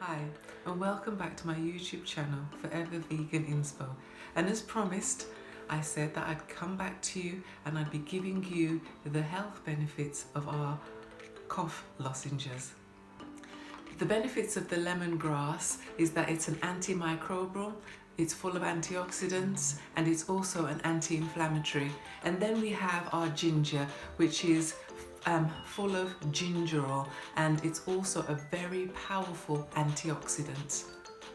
Hi, and welcome back to my YouTube channel, Forever Vegan Inspo. And as promised, I said that I'd come back to you and I'd be giving you the health benefits of our cough lozenges. The benefits of the lemongrass is that it's an antimicrobial, it's full of antioxidants, and it's also an anti-inflammatory. And then we have our ginger, which is full of gingerol, and it's also a very powerful antioxidant.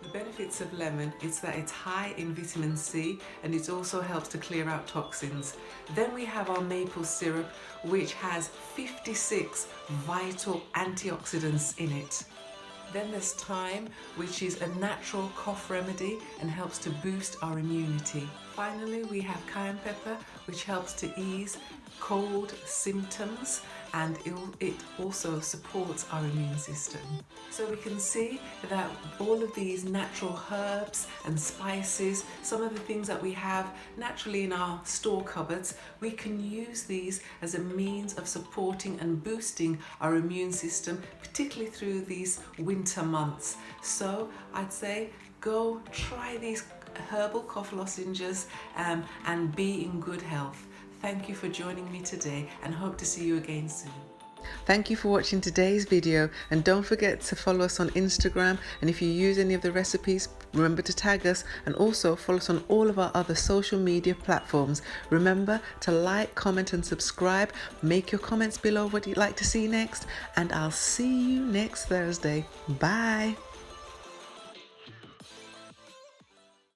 The benefits of lemon is that it's high in vitamin C and it also helps to clear out toxins. Then we have our maple syrup, which has 56 vital antioxidants in it. Then there's thyme, which is a natural cough remedy and helps to boost our immunity. Finally, we have cayenne pepper, which helps to ease cold symptoms, and it also supports our immune system. So we can see that all of these natural herbs and spices, some of the things that we have naturally in our store cupboards, we can use these as a means of supporting and boosting our immune system, particularly through these winter months. So I'd say go try these herbal cough lozenges and be in good health. Thank you for joining me today and hope to see you again soon. Thank you for watching today's video, and don't forget to follow us on Instagram, and if you use any of the recipes, remember to tag us, and also follow us on all of our other social media platforms. Remember to like, comment and subscribe. Make your comments below what you'd like to see next, and I'll see you next Thursday. Bye.